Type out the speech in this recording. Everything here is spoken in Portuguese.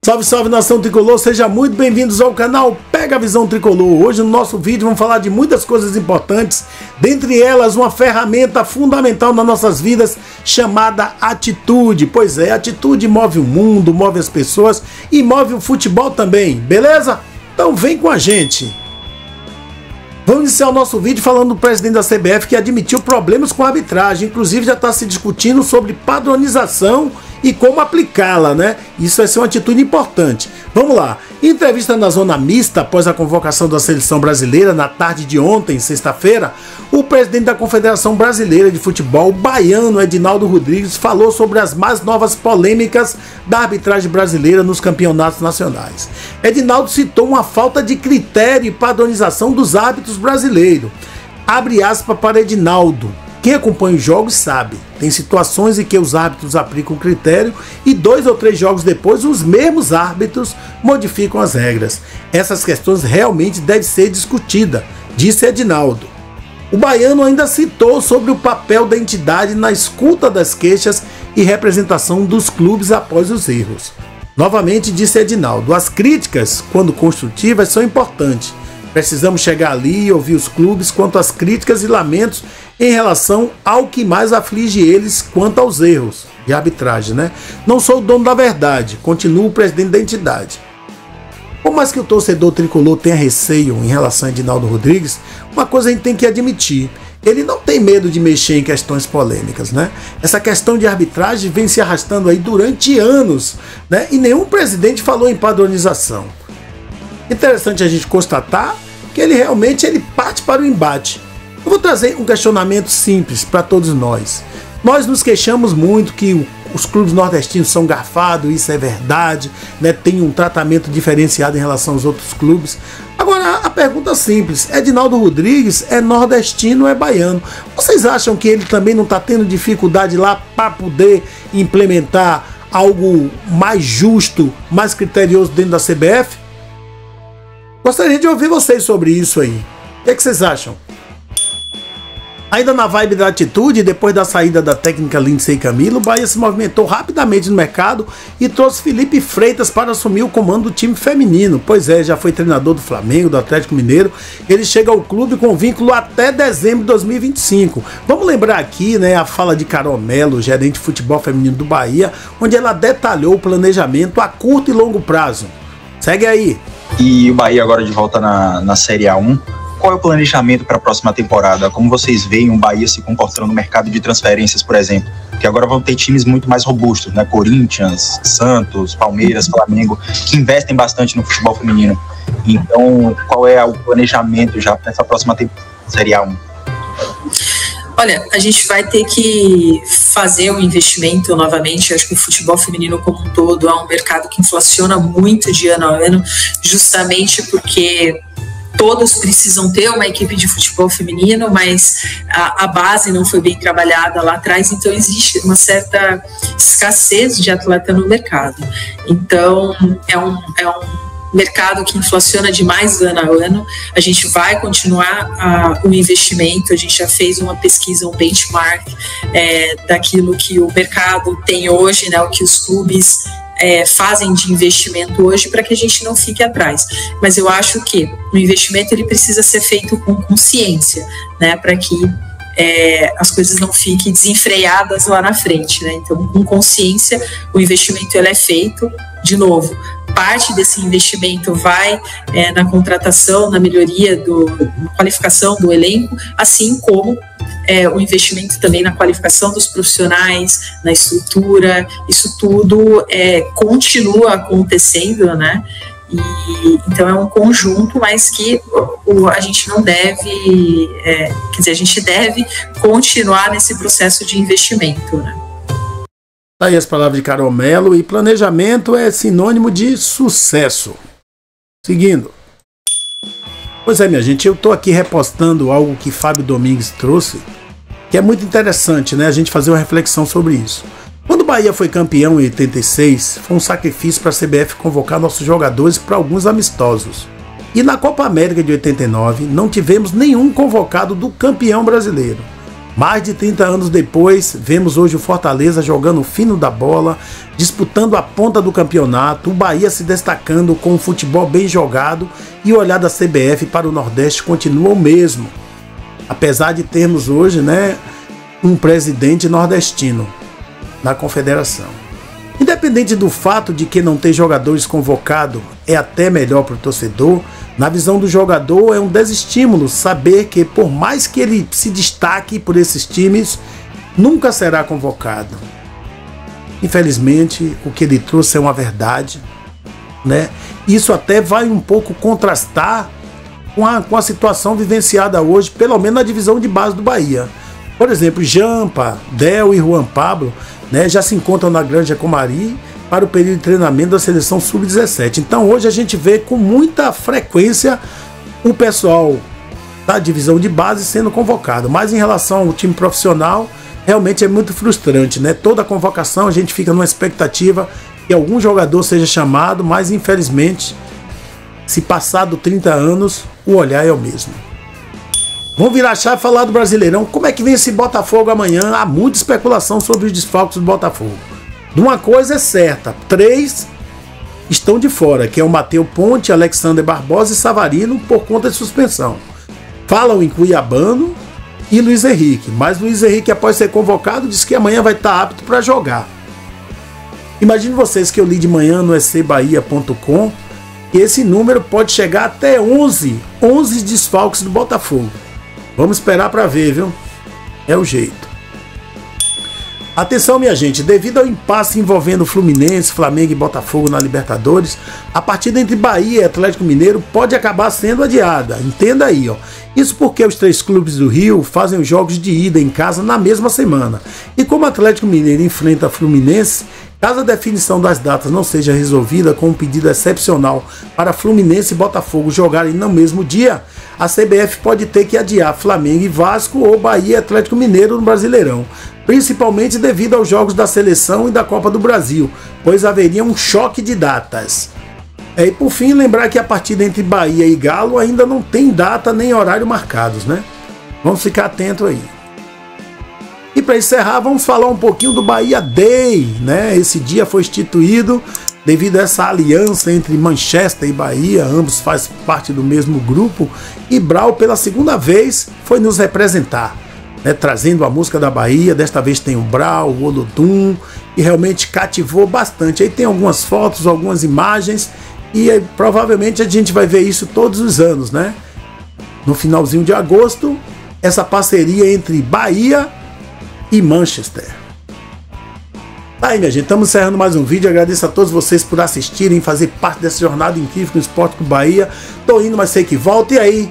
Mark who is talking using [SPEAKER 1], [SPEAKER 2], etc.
[SPEAKER 1] Salve, salve nação tricolor, sejam muito bem-vindos ao canal Pega a Visão Tricolor. Hoje no nosso vídeo vamos falar de muitas coisas importantes, dentre elas uma ferramenta fundamental nas nossas vidas chamada atitude. Pois é, a atitude move o mundo, move as pessoas e move o futebol também, beleza? Então vem com a gente. Vamos iniciar o nosso vídeo falando do presidente da CBF que admitiu problemas com a arbitragem, inclusive já está se discutindo sobre padronização e como aplicá-la, né? Isso vai ser uma atitude importante. Vamos lá. Em entrevista na zona mista após a convocação da seleção brasileira na tarde de ontem, sexta-feira, o presidente da Confederação Brasileira de Futebol, o baiano Edinaldo Rodrigues, falou sobre as mais novas polêmicas da arbitragem brasileira nos campeonatos nacionais. Edinaldo citou uma falta de critério e padronização dos árbitros brasileiros. Abre aspas para Edinaldo. Quem acompanha os jogos sabe, tem situações em que os árbitros aplicam critério e 2 ou 3 jogos depois os mesmos árbitros modificam as regras. Essas questões realmente devem ser discutidas, disse Edinaldo. O baiano ainda citou sobre o papel da entidade na escuta das queixas e representação dos clubes após os erros. Novamente disse Edinaldo, as críticas, quando construtivas, são importantes. Precisamos chegar ali e ouvir os clubes quanto às críticas e lamentos em relação ao que mais aflige eles quanto aos erros de arbitragem, né? Não sou o dono da verdade, continua o presidente da entidade. Por mais que o torcedor tricolor tenha receio em relação a Edinaldo Rodrigues, uma coisa a gente tem que admitir, ele não tem medo de mexer em questões polêmicas, né? Essa questão de arbitragem vem se arrastando aí durante anos, né? E nenhum presidente falou em padronização. Interessante a gente constatar que ele realmente parte para o embate. Eu vou trazer um questionamento simples para todos nós. Nós nos queixamos muito que os clubes nordestinos são garfados, isso é verdade, né? Tem um tratamento diferenciado em relação aos outros clubes. Agora, a pergunta simples, Edinaldo Rodrigues é nordestino ou é baiano? Vocês acham que ele também não está tendo dificuldade lá para poder implementar algo mais justo, mais criterioso dentro da CBF? Gostaria de ouvir vocês sobre isso aí. O que é que vocês acham? Ainda na vibe da atitude, depois da saída da técnica Lindsay Camilo, o Bahia se movimentou rapidamente no mercado e trouxe Felipe Freitas para assumir o comando do time feminino. Pois é, já foi treinador do Flamengo, do Atlético Mineiro. Ele chega ao clube com vínculo até dezembro de 2025. Vamos lembrar aqui, né, a fala de Carol Melo, gerente de futebol feminino do Bahia, onde ela detalhou o planejamento a curto e longo prazo. Segue aí.
[SPEAKER 2] E o Bahia agora de volta na Série A1. Qual é o planejamento para a próxima temporada? Como vocês veem o Bahia se comportando no mercado de transferências, por exemplo? Que agora vão ter times muito mais robustos, né? Corinthians, Santos, Palmeiras, Flamengo, que investem bastante no futebol feminino. Então, qual é o planejamento já para essa próxima temporada da Série A1?
[SPEAKER 3] Olha, a gente vai ter que fazer um investimento novamente. Eu acho que o futebol feminino como um todo é um mercado que inflaciona muito de ano a ano, justamente porque todos precisam ter uma equipe de futebol feminino, mas a base não foi bem trabalhada lá atrás, então existe uma certa escassez de atleta no mercado. Então, é um mercado que inflaciona demais ano a ano. A gente vai continuar o investimento, a gente já fez uma pesquisa, um benchmark daquilo que o mercado tem hoje, né, o que os clubes fazem de investimento hoje, para que a gente não fique atrás. Mas eu acho que o investimento ele precisa ser feito com consciência, né, para que as coisas não fiquem desenfreadas lá na frente, né? Então, com consciência, o investimento ele é feito. De novo, parte desse investimento vai na contratação, na melhoria na qualificação do elenco, assim como o investimento também na qualificação dos profissionais, na estrutura. Isso tudo continua acontecendo, né? Então é um conjunto, mas que a gente não deve, a gente deve continuar nesse processo de investimento, né?
[SPEAKER 1] Aí as palavras de Carol Melo, e planejamento é sinônimo de sucesso. Seguindo. Pois é, minha gente, eu estou aqui repostando algo que Fábio Domingues trouxe, que é muito interessante, né? A gente fazer uma reflexão sobre isso. Quando o Bahia foi campeão em 86, foi um sacrifício para a CBF convocar nossos jogadores para alguns amistosos. E na Copa América de 89, não tivemos nenhum convocado do campeão brasileiro. Mais de 30 anos depois, vemos hoje o Fortaleza jogando o fino da bola, disputando a ponta do campeonato, o Bahia se destacando com um futebol bem jogado e o olhar da CBF para o Nordeste continua o mesmo. Apesar de termos hoje, né, um presidente nordestino na confederação. Independente do fato de que não ter jogadores convocados é até melhor para o torcedor, na visão do jogador é um desestímulo saber que por mais que ele se destaque por esses times, nunca será convocado. Infelizmente, o que ele trouxe é uma verdade, né? Isso até vai um pouco contrastar com a situação vivenciada hoje, pelo menos na divisão de base do Bahia. Por exemplo, Jampa, Del e Juan Pablo, né, já se encontram na Granja Comari para o período de treinamento da seleção sub-17. Então hoje a gente vê com muita frequência o pessoal da divisão de base sendo convocado. Mas em relação ao time profissional, realmente é muito frustrante, né? Toda convocação a gente fica numa expectativa que algum jogador seja chamado, mas infelizmente, se passado 30 anos, o olhar é o mesmo. Vamos virar a chave e falar do Brasileirão. Como é que vem esse Botafogo amanhã? Há muita especulação sobre os desfalques do Botafogo. De uma coisa é certa, 3 estão de fora, que é o Matheus Ponte, Alexander Barbosa e Savarino por conta de suspensão. Falam em Cuiabano e Luiz Henrique, mas Luiz Henrique, após ser convocado, disse que amanhã vai estar apto para jogar. Imagine vocês que eu li de manhã no scbahia.com que esse número pode chegar até 11 desfalques do Botafogo. Vamos esperar para ver, viu? É o jeito. Atenção, minha gente, devido ao impasse envolvendo Fluminense, Flamengo e Botafogo na Libertadores, a partida entre Bahia e Atlético Mineiro pode acabar sendo adiada. Entenda aí, ó. Isso porque os 3 clubes do Rio fazem os jogos de ida em casa na mesma semana. E como o Atlético Mineiro enfrenta Fluminense, caso a definição das datas não seja resolvida com um pedido excepcional para Fluminense e Botafogo jogarem no mesmo dia, a CBF pode ter que adiar Flamengo e Vasco ou Bahia e Atlético Mineiro no Brasileirão, principalmente devido aos jogos da Seleção e da Copa do Brasil, pois haveria um choque de datas. E por fim, lembrar que a partida entre Bahia e Galo ainda não tem data nem horário marcados, né? Vamos ficar atento aí. E para encerrar, vamos falar um pouquinho do Bahia Day, né? Esse dia foi instituído devido a essa aliança entre Manchester e Bahia, ambos fazem parte do mesmo grupo, e Brau pela segunda vez foi nos representar, né? Trazendo a música da Bahia. Desta vez tem o Brau, o Olodum, e realmente cativou bastante. Aí tem algumas fotos, algumas imagens, e aí, provavelmente a gente vai ver isso todos os anos, né? No finalzinho de agosto, essa parceria entre Bahia e Manchester. Tá aí, minha gente, estamos encerrando mais um vídeo. Agradeço a todos vocês por assistirem, fazer parte dessa jornada incrível no esporte com Bahia. Tô indo, mas sei que volto. E aí?